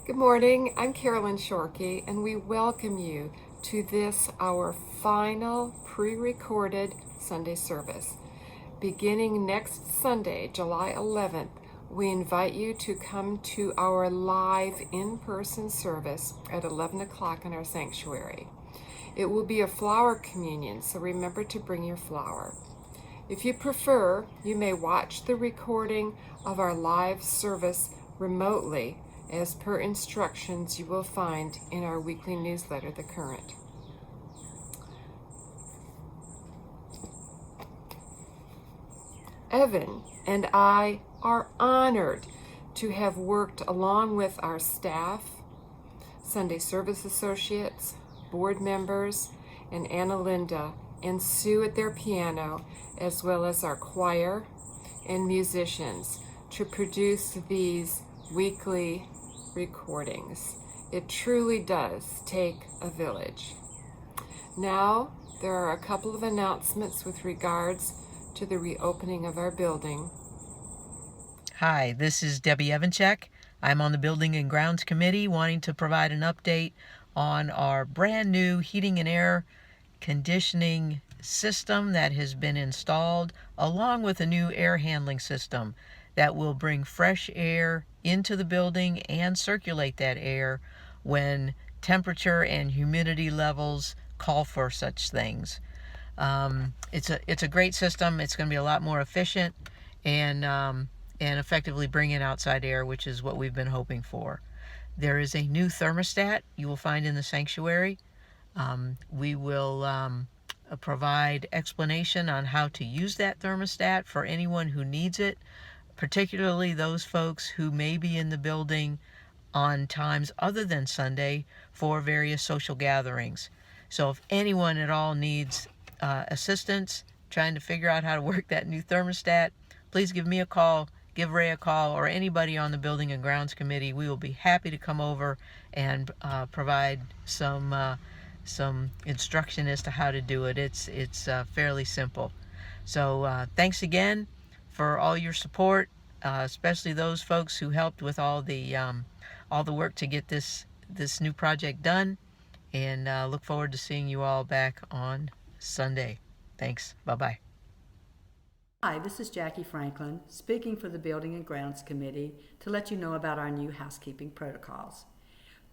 Good morning, I'm Carolyn Shorkey, and we welcome you to this, our final pre-recorded Sunday service. Beginning next Sunday, July 11th, we invite you to come to our live in-person service at 11 o'clock in our sanctuary. It will be a flower communion, so remember to bring your flower. If you prefer, you may watch the recording of our live service remotely as per instructions you will find in our weekly newsletter, The Current. Evan and I are honored to have worked along with our staff, Sunday service associates, board members, and Annelinde and Sue at their piano, as well as our choir and musicians, to produce these weekly recordings. It truly does take a village. Now, there are a couple of announcements with regards to the reopening of our building. Hi, this is Debbie Evanchek. I'm on the Building and Grounds Committee wanting to provide an update on our brand new heating and air conditioning system that has been installed, along with a new air handling system that will bring fresh air into the building and circulate that air when temperature and humidity levels call for such things. It's a great system. It's going to be a lot more efficient and effectively bring in outside air, which is what we've been hoping for. There is a new thermostat you will find in the sanctuary. We will provide explanation on how to use that thermostat for anyone who needs it, particularly those folks who may be in the building on times other than Sunday for various social gatherings. So if anyone at all needs assistance trying to figure out how to work that new thermostat, please give me a call, give Ray a call, or anybody on the Building and Grounds Committee. We will be happy to come over and provide some instruction as to how to do it. It's fairly simple. So thanks again for all your support, especially those folks who helped with all the work to get this new project done. And look forward to seeing you all back on Sunday. Thanks. Bye-bye. Hi, this is Jackie Franklin, speaking for the Building and Grounds Committee to let you know about our new housekeeping protocols.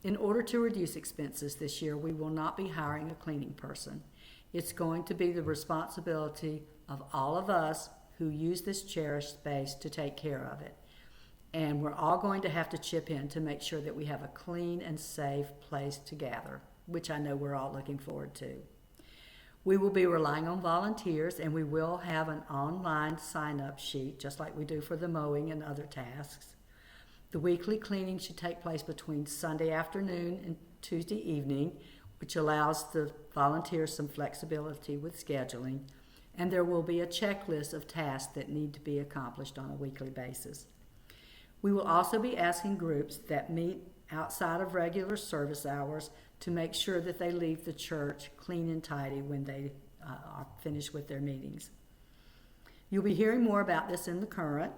In order to reduce expenses this year, we will not be hiring a cleaning person. It's going to be the responsibility of all of us who use this cherished space to take care of it. And we're all going to have to chip in to make sure that we have a clean and safe place to gather, which I know we're all looking forward to. We will be relying on volunteers, and we will have an online sign-up sheet, just like we do for the mowing and other tasks. The weekly cleaning should take place between Sunday afternoon and Tuesday evening, which allows the volunteers some flexibility with scheduling, and there will be a checklist of tasks that need to be accomplished on a weekly basis. We will also be asking groups that meet outside of regular service hours to make sure that they leave the church clean and tidy when they are finished with their meetings. You'll be hearing more about this in the Current.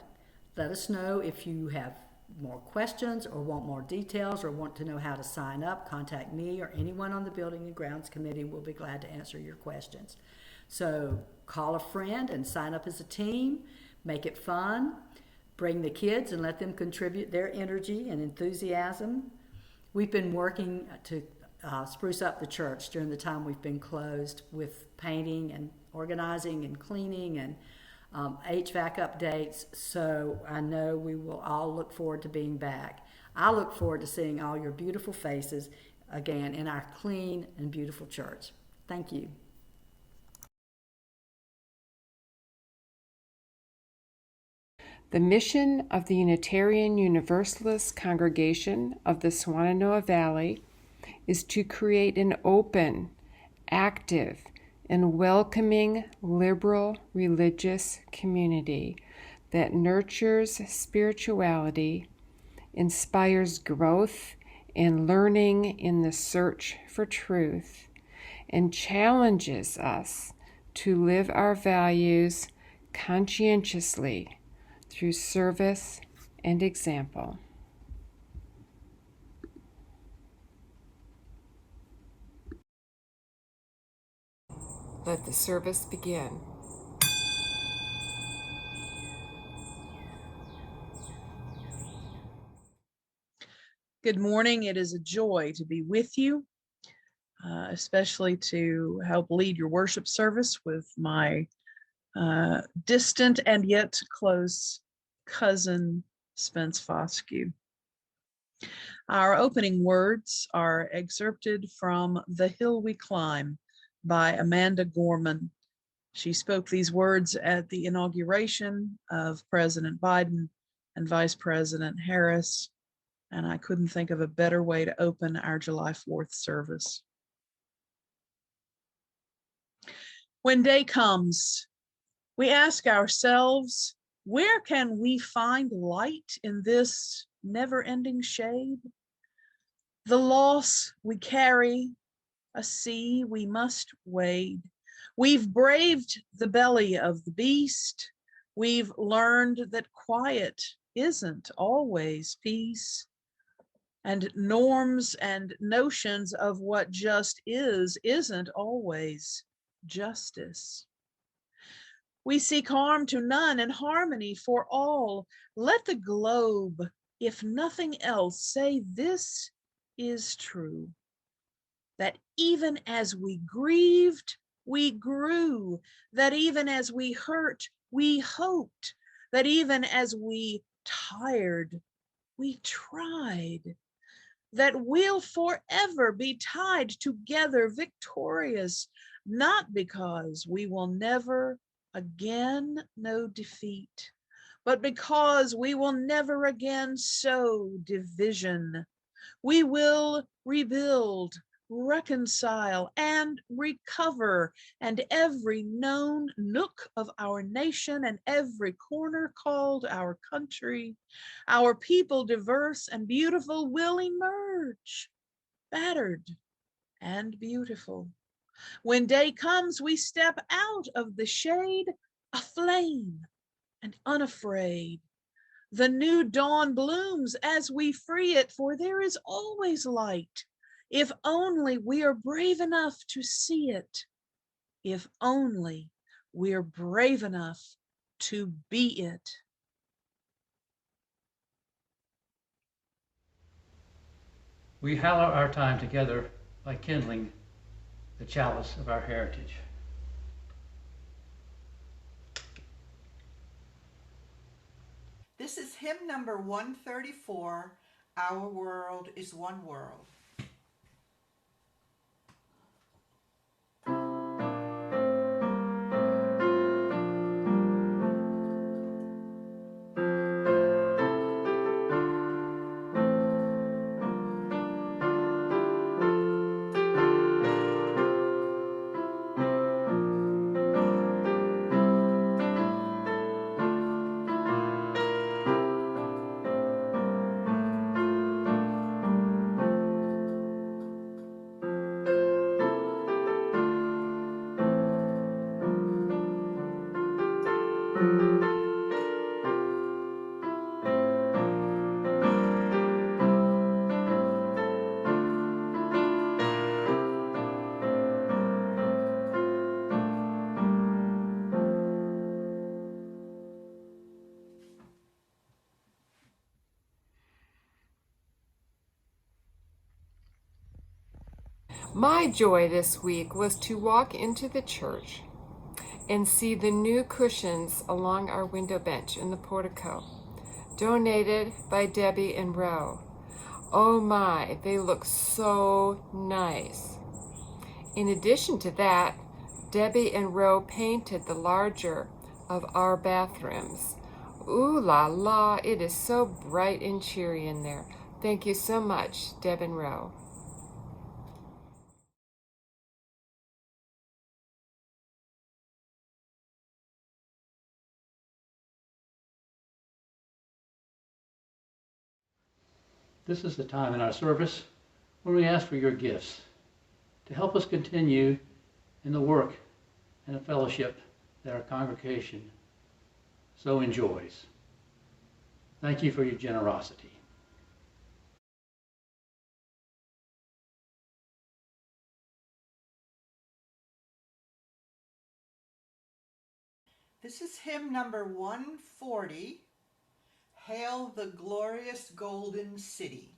Let us know if you have more questions or want more details or want to know how to sign up. Contact me or anyone on the Building and Grounds Committee. We'll be glad to answer your questions. So call a friend and sign up as a team. Make it fun. Bring the kids and let them contribute their energy and enthusiasm. We've been working to spruce up the church during the time we've been closed with painting and organizing and cleaning and HVAC updates. So I know we will all look forward to being back. I look forward to seeing all your beautiful faces again in our clean and beautiful church. Thank you. The mission of the Unitarian Universalist Congregation of the Swannanoa Valley is to create an open, active, and welcoming liberal religious community that nurtures spirituality, inspires growth and learning in the search for truth, and challenges us to live our values conscientiously through service and example. Let the service begin. Good morning. It is a joy to be with you, especially to help lead your worship service with my distant and yet close cousin, Spence Foscue. Our opening words are excerpted from The Hill We Climb by Amanda Gorman. She spoke these words at the inauguration of President Biden and Vice President Harris, and I couldn't think of a better way to open our July 4th service. When day comes, we ask ourselves, where can we find light in this never-ending shade? The loss we carry, a sea we must wade. We've braved the belly of the beast. We've learned that quiet isn't always peace. And norms and notions of what just isn't always justice. We seek harm to none and harmony for all. Let the globe, if nothing else, say this is true, that even as we grieved, we grew, that even as we hurt, we hoped, that even as we tired, we tried, that we'll forever be tied together victorious, not because we will never again know defeat, but because we will never again sow division. We will rebuild, reconcile, and recover, and every known nook of our nation and every corner called our country, our people diverse and beautiful will emerge, battered and beautiful. When day comes, we step out of the shade, aflame and unafraid. The new dawn blooms as we free it, for there is always light, if only we are brave enough to see it, if only we're brave enough to be it. We hallow our time together by kindling the chalice of our heritage. This is hymn number 134, Our World is One World. My joy this week was to walk into the church and see the new cushions along our window bench in the portico, donated by Debbie and Roe. Oh my, they look so nice. In addition to that, Debbie and Roe painted the larger of our bathrooms. Ooh la la, it is so bright and cheery in there. Thank you so much, Deb and Roe. This is the time in our service when we ask for your gifts to help us continue in the work and the fellowship that our congregation so enjoys. Thank you for your generosity. This is hymn number 140, Hail the Glorious Golden City.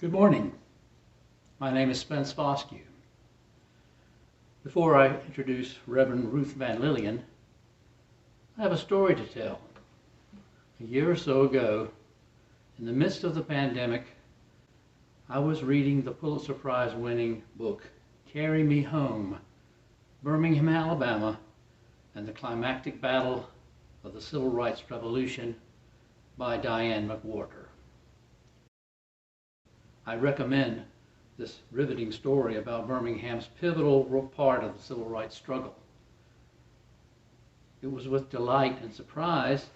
Good morning. My name is Spence Foscue. Before I introduce Reverend Ruth Vann Lillian, I have a story to tell. A year or so ago, in the midst of the pandemic, I was reading the Pulitzer Prize winning book, Carry Me Home, Birmingham, Alabama, and the Climactic Battle of the Civil Rights Revolution by Diane McWhorter. I recommend this riveting story about Birmingham's pivotal part of the civil rights struggle. It was with delight and surprise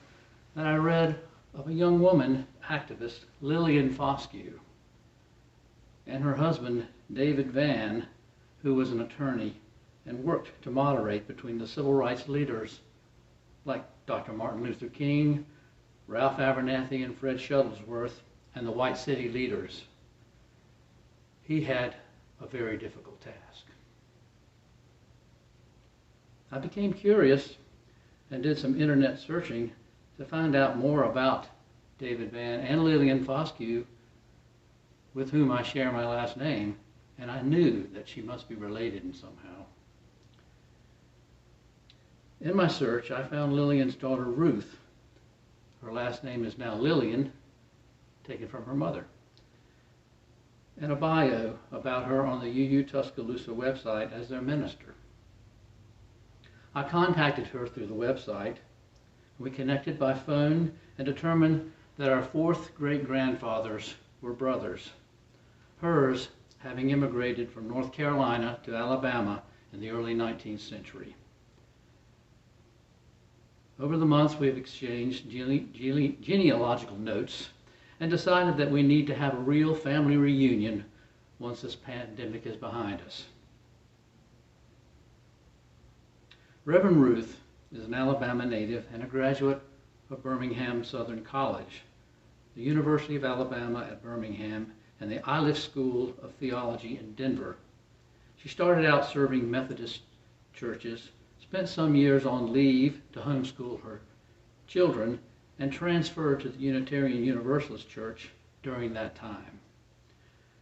that I read of a young woman activist, Lillian Foscue, and her husband, David Vann, who was an attorney and worked to moderate between the civil rights leaders like Dr. Martin Luther King, Ralph Abernathy, and Fred Shuttlesworth, and the white city leaders. He had a very difficult task. I became curious and did some internet searching to find out more about David Vann and Lillian Foscue, with whom I share my last name, and I knew that she must be related in somehow. In my search, I found Lillian's daughter Ruth. Her last name is now Lillian, taken from her mother, and a bio about her on the UU Tuscaloosa website as their minister. I contacted her through the website. We connected by phone and determined that our fourth great-grandfathers were brothers, hers having immigrated from North Carolina to Alabama in the early 19th century. Over the months, we have exchanged genealogical notes and decided that we need to have a real family reunion once this pandemic is behind us. Reverend Ruth is an Alabama native and a graduate of Birmingham-Southern College, the University of Alabama at Birmingham, and the Iliff School of Theology in Denver. She started out serving Methodist churches, spent some years on leave to homeschool her children, and transferred to the Unitarian Universalist Church during that time.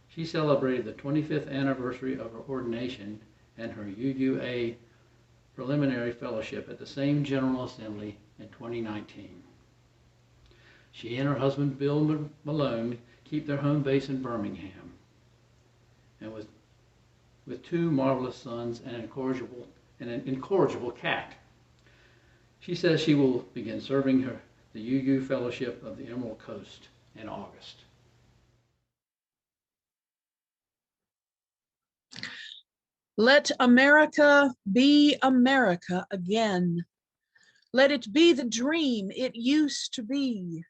She celebrated the 25th anniversary of her ordination and her UUA Preliminary Fellowship at the same General Assembly in 2019. She and her husband, Bill Malone, keep their home base in Birmingham, and with two marvelous sons and an incorrigible cat. She says she will begin serving the UU Fellowship of the Emerald Coast in August. Let America be America again. Let it be the dream it used to be.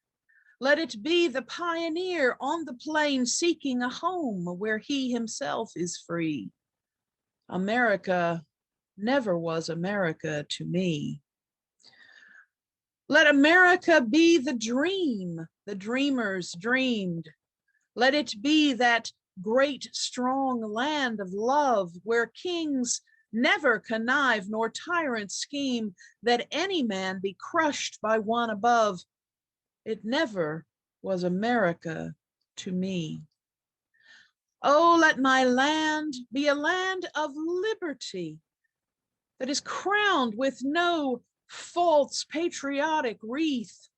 Let it be the pioneer on the plain seeking a home where he himself is free. America never was America to me. Let America be the dream the dreamers dreamed. Let it be that great, strong land of love where kings never connive nor tyrants scheme that any man be crushed by one above. It never was America to me. Oh, let my land be a land of liberty that is crowned with no false patriotic wreath,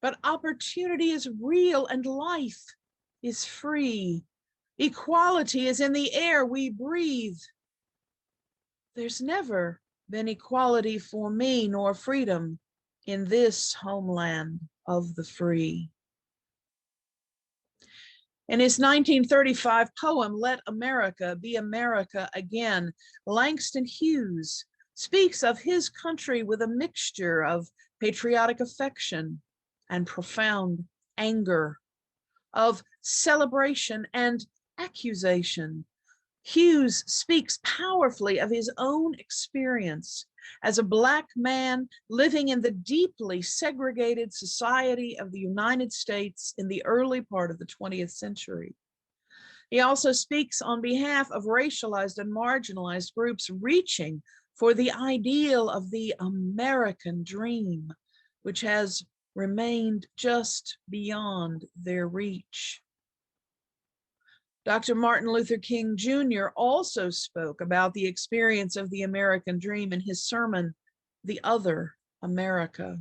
but opportunity is real and life is free. Equality is in the air we breathe. There's never been equality for me nor freedom in this homeland of the free. In his 1935 poem, Let America Be America Again, Langston Hughes speaks of his country with a mixture of patriotic affection and profound anger, of celebration and accusation. Hughes speaks powerfully of his own experience as a Black man living in the deeply segregated society of the United States in the early part of the 20th century. He also speaks on behalf of racialized and marginalized groups reaching for the ideal of the American dream, which has remained just beyond their reach. Dr. Martin Luther King Jr. also spoke about the experience of the American dream in his sermon, The Other America.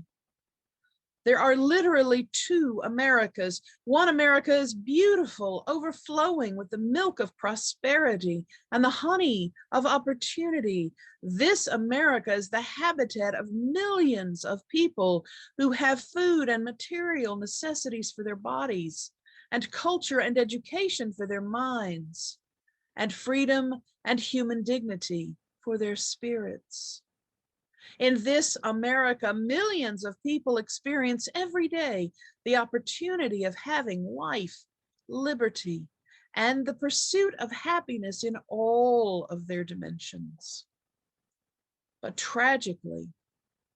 There are literally two Americas. One America is beautiful, overflowing with the milk of prosperity and the honey of opportunity. This America is the habitat of millions of people who have food and material necessities for their bodies, and culture and education for their minds, and freedom and human dignity for their spirits. In this America, millions of people experience every day the opportunity of having life, liberty, and the pursuit of happiness in all of their dimensions. But tragically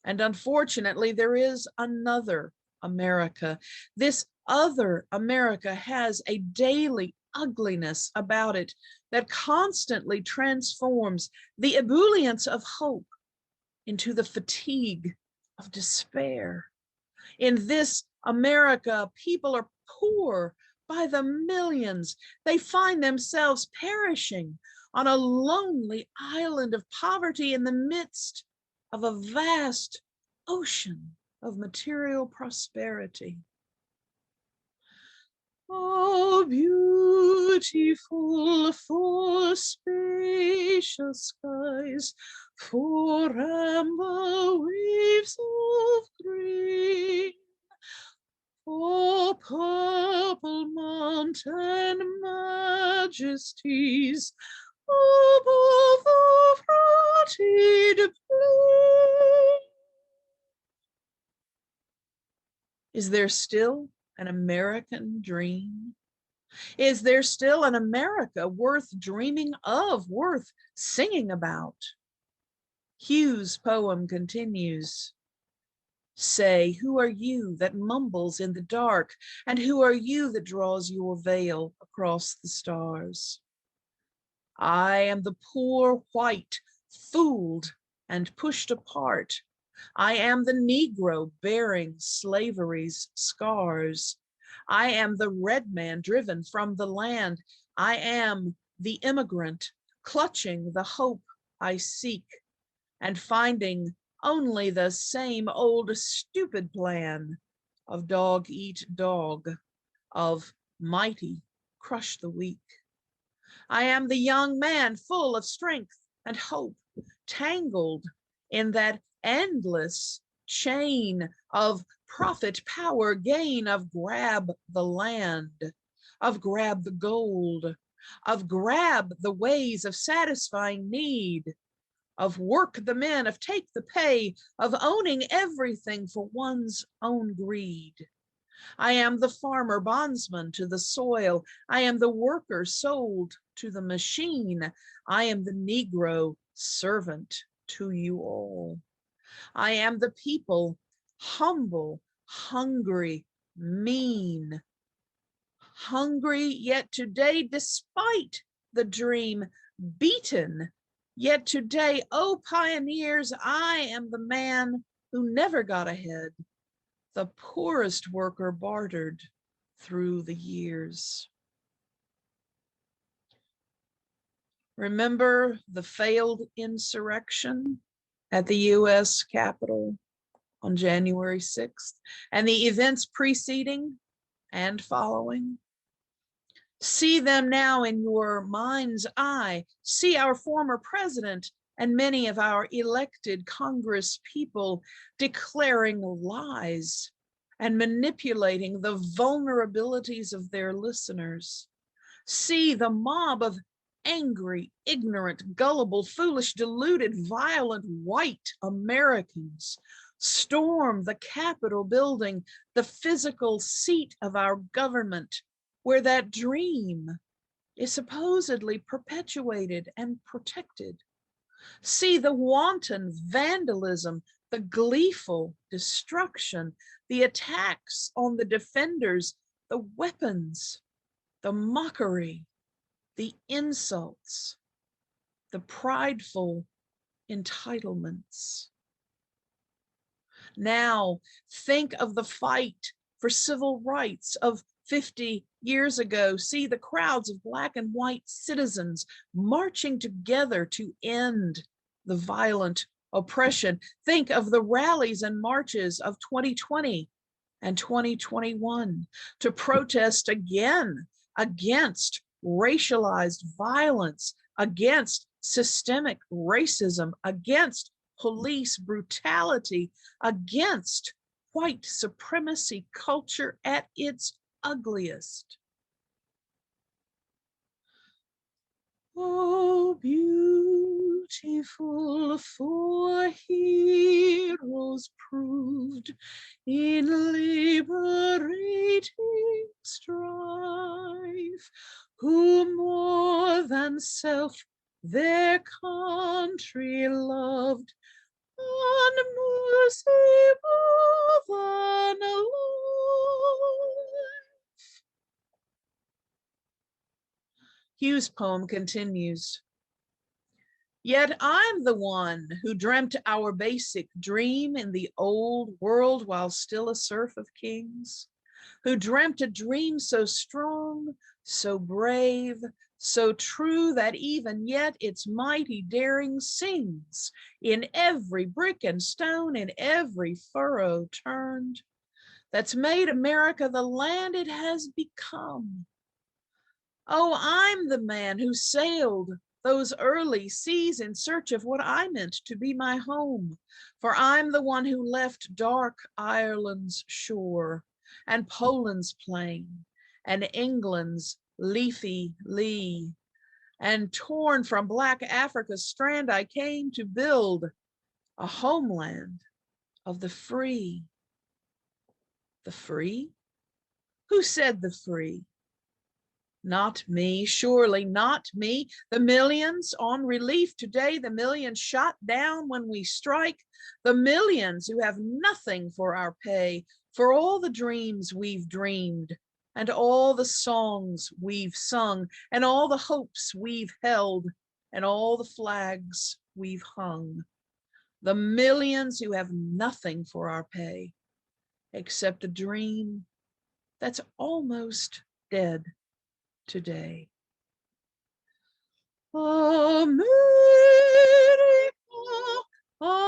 and unfortunately, there is another America. This other America has a daily ugliness about it that constantly transforms the ebullience of hope into the fatigue of despair. In this America, people are poor by the millions. They find themselves perishing on a lonely island of poverty in the midst of a vast ocean of material prosperity. Oh, beautiful for spacious skies, for amber waves of green, for purple mountain majesties above the fronted plain. Is there still an American dream? Is there still an America worth dreaming of, worth singing about? Hughes' poem continues. Say, who are you that mumbles in the dark? And who are you that draws your veil across the stars? I am the poor white, fooled and pushed apart. I am the Negro bearing slavery's scars. I am the red man driven from the land. I am the immigrant clutching the hope I seek and finding only the same old stupid plan of dog eat dog, of mighty crush the weak. I am the young man full of strength and hope, tangled in that endless chain of profit, power, gain, of grab the land, of grab the gold, of grab the ways of satisfying need, of work the men, of take the pay, of owning everything for one's own greed. I am the farmer bondsman to the soil. I am the worker sold to the machine. I am the Negro servant to you all. I am the people, humble, hungry, mean. Hungry, yet today, despite the dream, beaten, yet today, oh pioneers, I am the man who never got ahead, the poorest worker bartered through the years. Remember the failed insurrection at the U.S. Capitol on January 6th and the events preceding and following? See them now in your mind's eye. See our former president and many of our elected Congress people declaring lies and manipulating the vulnerabilities of their listeners. See the mob of angry, ignorant, gullible, foolish, deluded, violent white Americans storm the Capitol building, the physical seat of our government, where that dream is supposedly perpetuated and protected. See the wanton vandalism, the gleeful destruction, the attacks on the defenders, the weapons, the mockery, the insults, the prideful entitlements. Now, think of the fight for civil rights of 50 years ago. See the crowds of Black and white citizens marching together to end the violent oppression. Think of the rallies and marches of 2020 and 2021 to protest again against racialized violence, against systemic racism, against police brutality, against white supremacy culture at its ugliest. Oh, beautiful for heroes proved in liberating strife, who more than self their country loved, unmerciful than alive. Hugh's poem continues. Yet I'm the one who dreamt our basic dream in the old world while still a serf of kings, who dreamt a dream so strong, so brave, so true that even yet its mighty daring sings in every brick and stone, in every furrow turned, that's made America the land it has become. Oh, I'm the man who sailed those early seas in search of what I meant to be my home, for I'm the one who left dark Ireland's shore and Poland's plain and England's leafy lee, and torn from Black Africa's strand, I came to build a homeland of the free. The free? Who said the free? Not me, surely not me. The millions on relief today, the millions shot down when we strike, the millions who have nothing for our pay, for all the dreams we've dreamed, and all the songs we've sung, and all the hopes we've held, and all the flags we've hung. The millions who have nothing for our pay, except a dream that's almost dead today. America, America,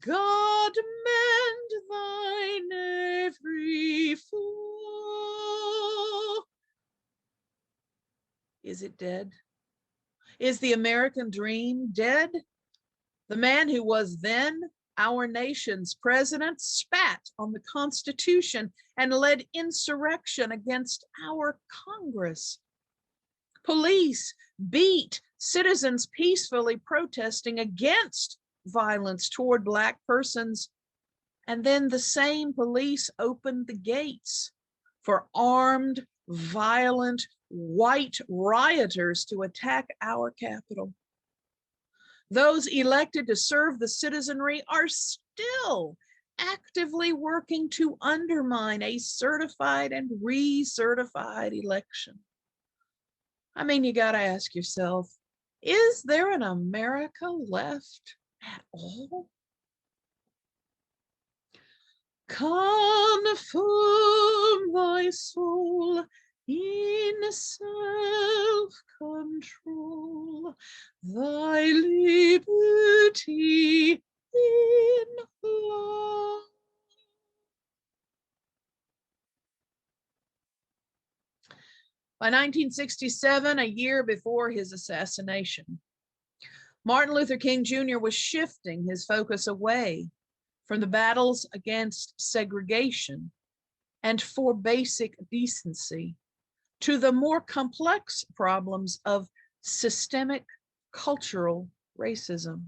God mend thine every flaw. Is it dead? Is the American dream dead? The man who was then our nation's president spat on the Constitution and led insurrection against our Congress. Police beat citizens peacefully protesting against violence toward Black persons And then the same police opened the gates for armed, violent, white rioters to attack our capital. Those elected to serve the citizenry are still actively working to undermine a certified and recertified election. I mean, you got to ask yourself, is there an America left at all? Confirm thy soul in self-control, thy liberty in love. By 1967, a year before his assassination, Martin Luther King Jr. was shifting his focus away from the battles against segregation and for basic decency to the more complex problems of systemic cultural racism.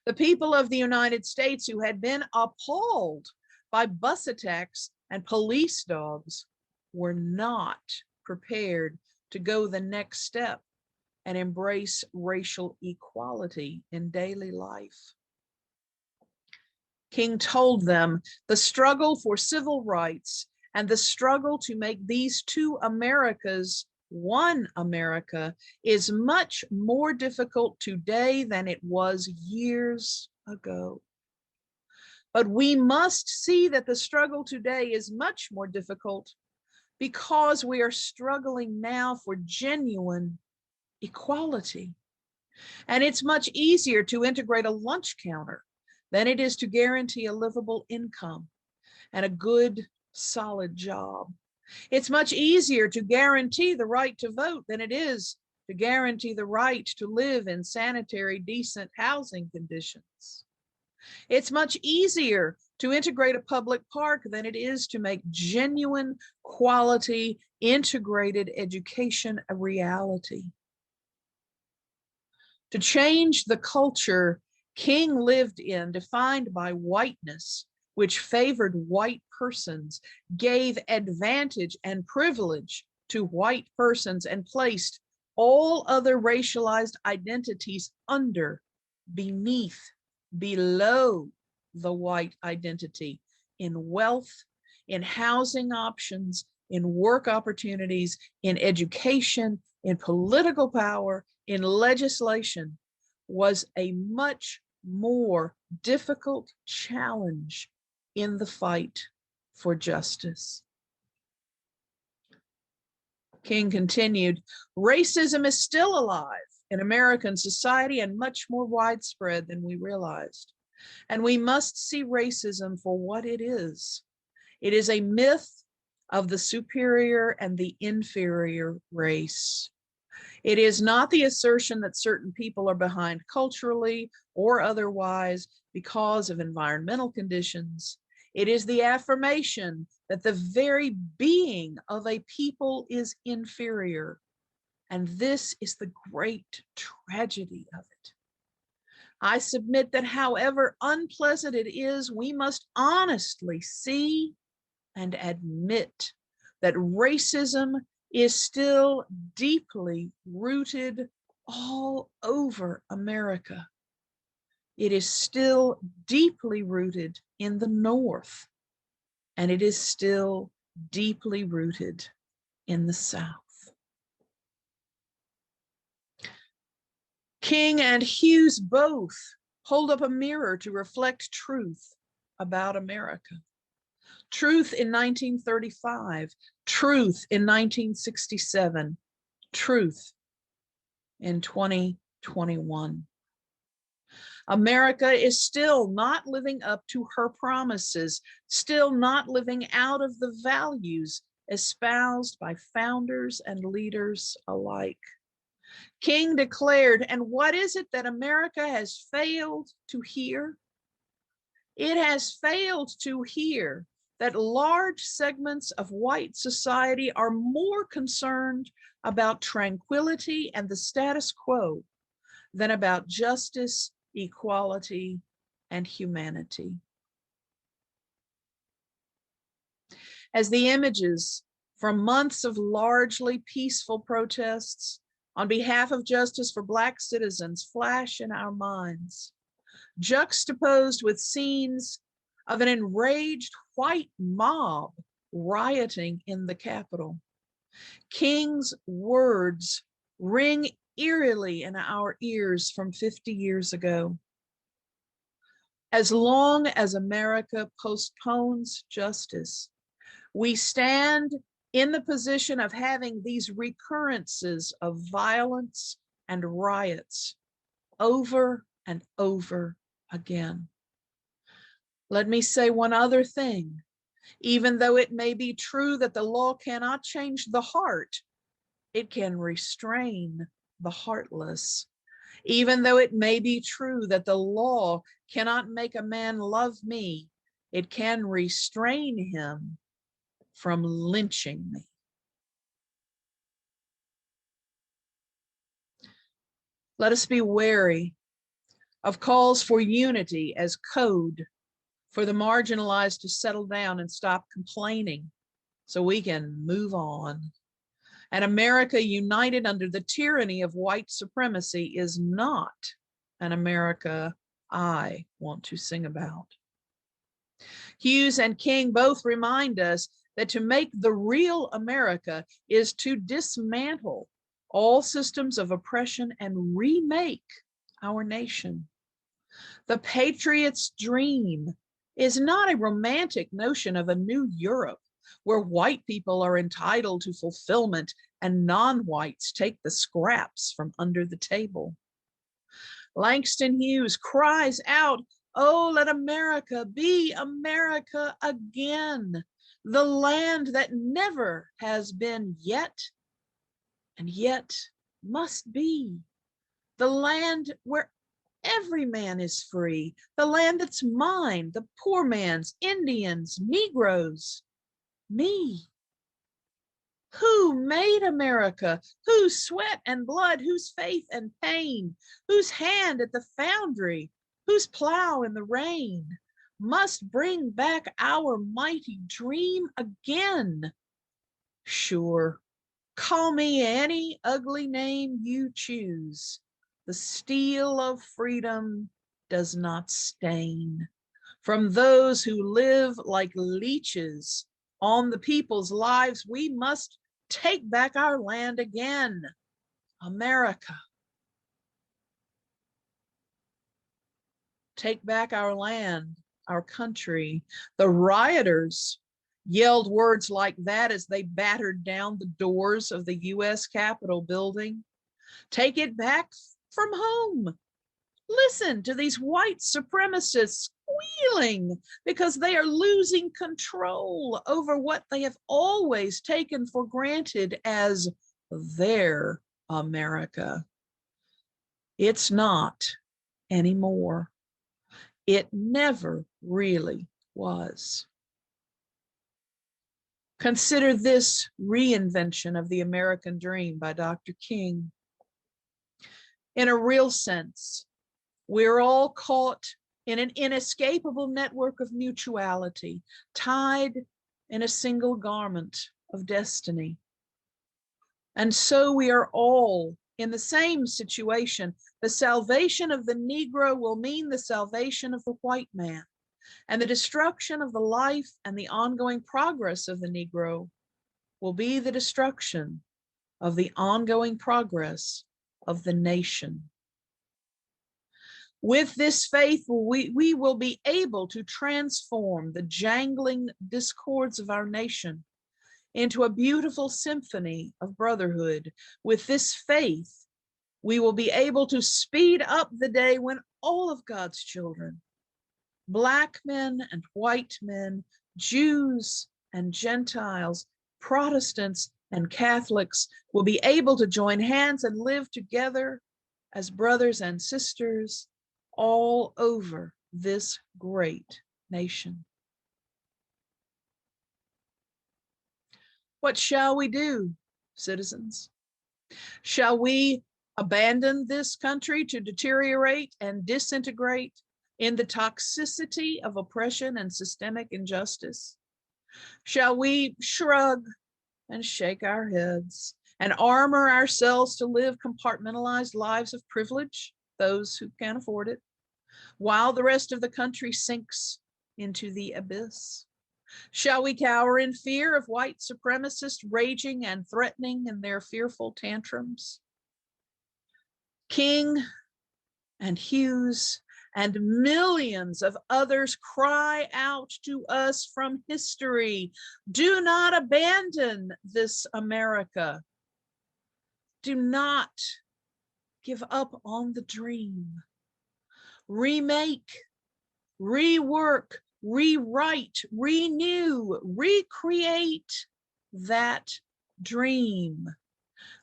The people of the United States who had been appalled by bus attacks and police dogs were not prepared to go the next step and embrace racial equality in daily life. King told them the struggle for civil rights and the struggle to make these two Americas one America is much more difficult today than it was years ago. But we must see that the struggle today is much more difficult because we are struggling now for genuine equality. And it's much easier to integrate a lunch counter than it is to guarantee a livable income and a good, solid job. It's much easier to guarantee the right to vote than it is to guarantee the right to live in sanitary, decent housing conditions. It's much easier to integrate a public park than it is to make genuine, quality, integrated education a reality. To change the culture King lived in, defined by whiteness, which favored white persons, gave advantage and privilege to white persons, and placed all other racialized identities under, beneath, below the white identity in wealth, in housing options, in work opportunities, in education, in political power, in legislation, was a much more difficult challenge in the fight for justice. King continued, racism is still alive in American society and much more widespread than we realized. And we must see racism for what it is. It is a myth of the superior and the inferior race. It is not the assertion that certain people are behind culturally or otherwise because of environmental conditions. It is the affirmation that the very being of a people is inferior. And this is the great tragedy of it. I submit that however unpleasant it is, we must honestly see and admit that racism is still deeply rooted all over America. It is still deeply rooted in the North, and it is still deeply rooted in the South. King and Hughes both hold up a mirror to reflect truth about America. Truth in 1935, truth in 1967, truth in 2021. America is still not living up to her promises, still not living out of the values espoused by founders and leaders alike. King declared, and what is it that America has failed to hear? It has failed to hear that large segments of white society are more concerned about tranquility and the status quo than about justice, equality, and humanity. As the images from months of largely peaceful protests on behalf of justice for Black citizens flash in our minds, juxtaposed with scenes of an enraged white mob rioting in the Capitol, King's words ring eerily in our ears from 50 years ago. As long as America postpones justice, we stand in the position of having these recurrences of violence and riots over and over again. Let me say one other thing. Even though it may be true that the law cannot change the heart, it can restrain the heartless. Even though it may be true that the law cannot make a man love me, it can restrain him from lynching me. Let us be wary of calls for unity as code for the marginalized to settle down and stop complaining so we can move on. An America united under the tyranny of white supremacy is not an America I want to sing about. Hughes and King both remind us that to make the real America is to dismantle all systems of oppression and remake our nation. The patriot's dream is not a romantic notion of a new Europe where white people are entitled to fulfillment and non-whites take the scraps from under the table. Langston Hughes cries out, "Oh, let America be America again, the land that never has been yet, and yet must be, the land where every man is free, the land that's mine, the poor man's, Indians, Negroes, me. Who made America? Whose sweat and blood, whose faith and pain, whose hand at the foundry, whose plow in the rain must bring back our mighty dream again? Sure, call me any ugly name you choose. The steel of freedom does not stain. From those who live like leeches on the people's lives, we must take back our land again. America. Take back our land, our country. The rioters yelled words like that as they battered down the doors of the U.S. Capitol building. Take it back from home. Listen to these white supremacists squealing because they are losing control over what they have always taken for granted as their America. It's not anymore. It never really was. Consider this reinvention of the American dream by Dr. King. In a real sense, we're all caught in an inescapable network of mutuality, tied in a single garment of destiny. And so we are all in the same situation. The salvation of the Negro will mean the salvation of the white man, and the destruction of the life and the ongoing progress of the Negro will be the destruction of the ongoing progress of the nation. With this faith, we will be able to transform the jangling discords of our nation into a beautiful symphony of brotherhood. With this faith, we will be able to speed up the day when all of God's children, Black men and white men, Jews and Gentiles, Protestants and Catholics, will be able to join hands and live together as brothers and sisters all over this great nation. What shall we do, citizens? Shall we abandon this country to deteriorate and disintegrate in the toxicity of oppression and systemic injustice? Shall we shrug and shake our heads and armor ourselves to live compartmentalized lives of privilege, those who can afford it, while the rest of the country sinks into the abyss? Shall we cower in fear of white supremacists raging and threatening in their fearful tantrums? King and Hughes and millions of others cry out to us from history, do not abandon this America. Do not give up on the dream. Remake, rework, rewrite, renew, recreate that dream.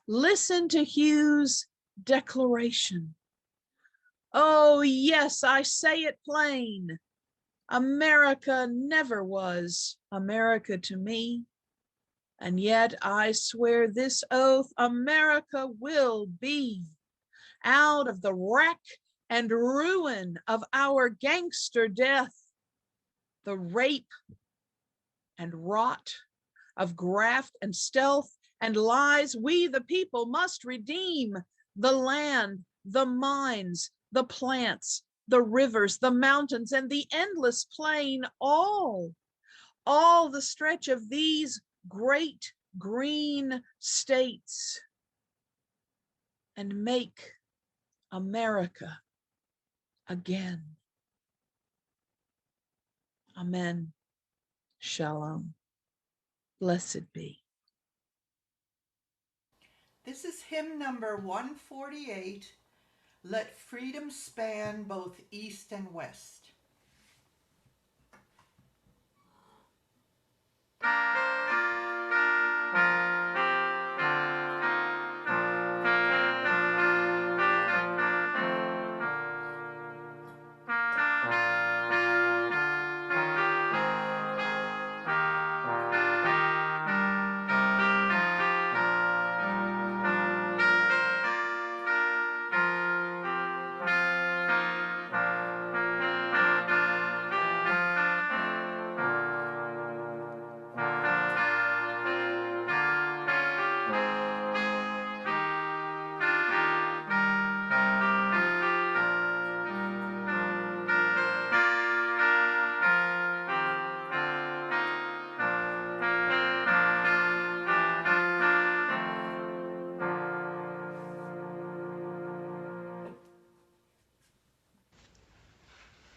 Listen to Hughes' declaration. Oh, yes, I say it plain. America never was America to me. And yet I swear this oath, America will be. Out of the wreck and ruin of our gangster death, the rape and rot of graft and stealth and lies, we the people must redeem the land, the mines, the plants, the rivers, the mountains, and the endless plain, all the stretch of these great green states, and make America again. Amen. Shalom. Blessed be. This is hymn number 148, Let Freedom Span Both East and West.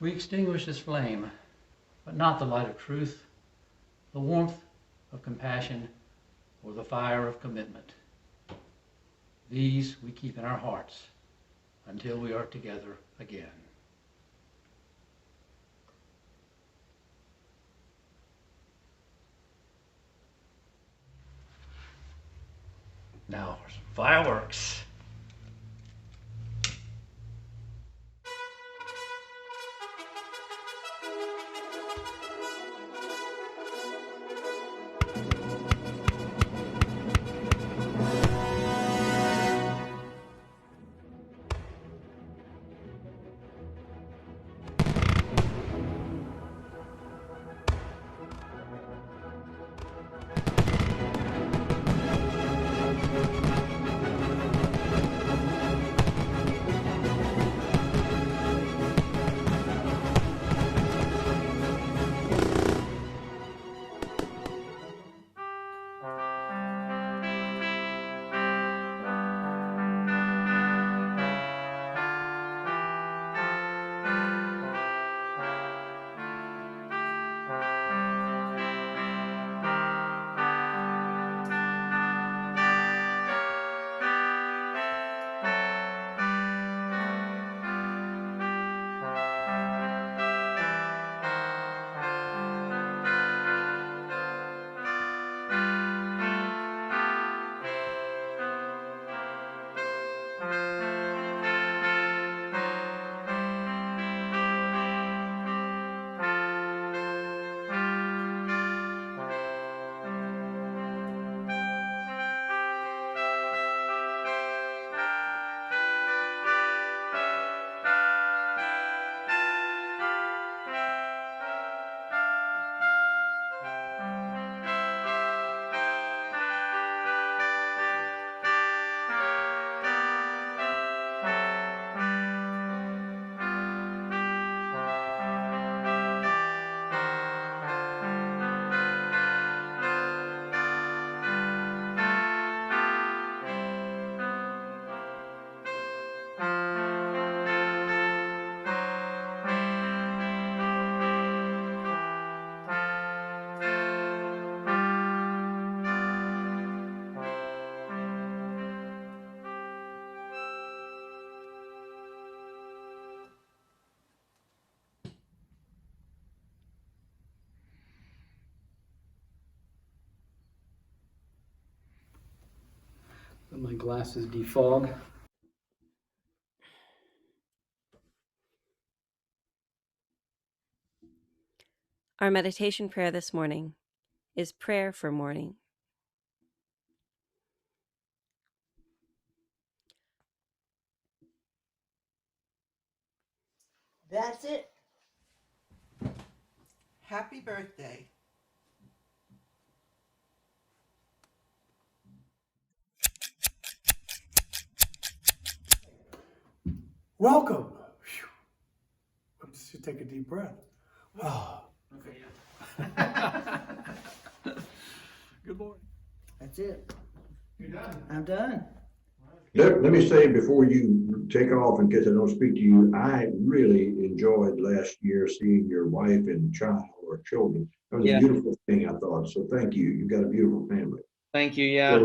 We extinguish this flame, but not the light of truth, the warmth of compassion, or the fire of commitment. These we keep in our hearts until we are together again. Now for some fireworks. Let my glasses defog. Our meditation prayer this morning is prayer for morning. That's it. Happy birthday. Welcome. Whew. Let's just take a deep breath. Oh. Okay, yeah. Good morning. That's it. You're done. I'm done. Let me say before you take off, in case I don't speak to you, I really enjoyed last year seeing your wife and child or children. That was a beautiful thing, I thought. So thank you. You've got a beautiful family. Thank you. Yeah.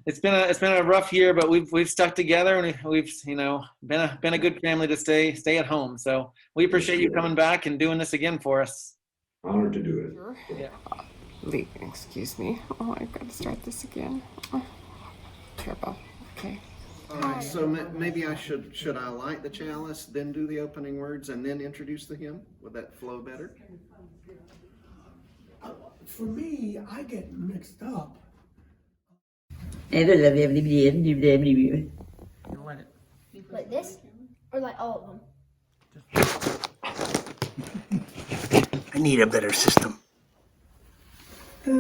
It's been a rough year, but we've stuck together, and we've been a good family to stay at home. So we appreciate you coming back and doing this again for us. Honored to do it. Sure. Yeah. Excuse me. Oh, I've got to start this again. Oh, terrible. Okay. All right, so maybe I should I light the chalice, then do the opening words, and then introduce the hymn? Would that flow better? For me, I get mixed up. Like this? Or like all of them? I need a better system. Okay,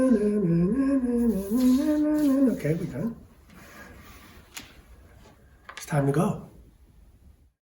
we're done. It's time to go.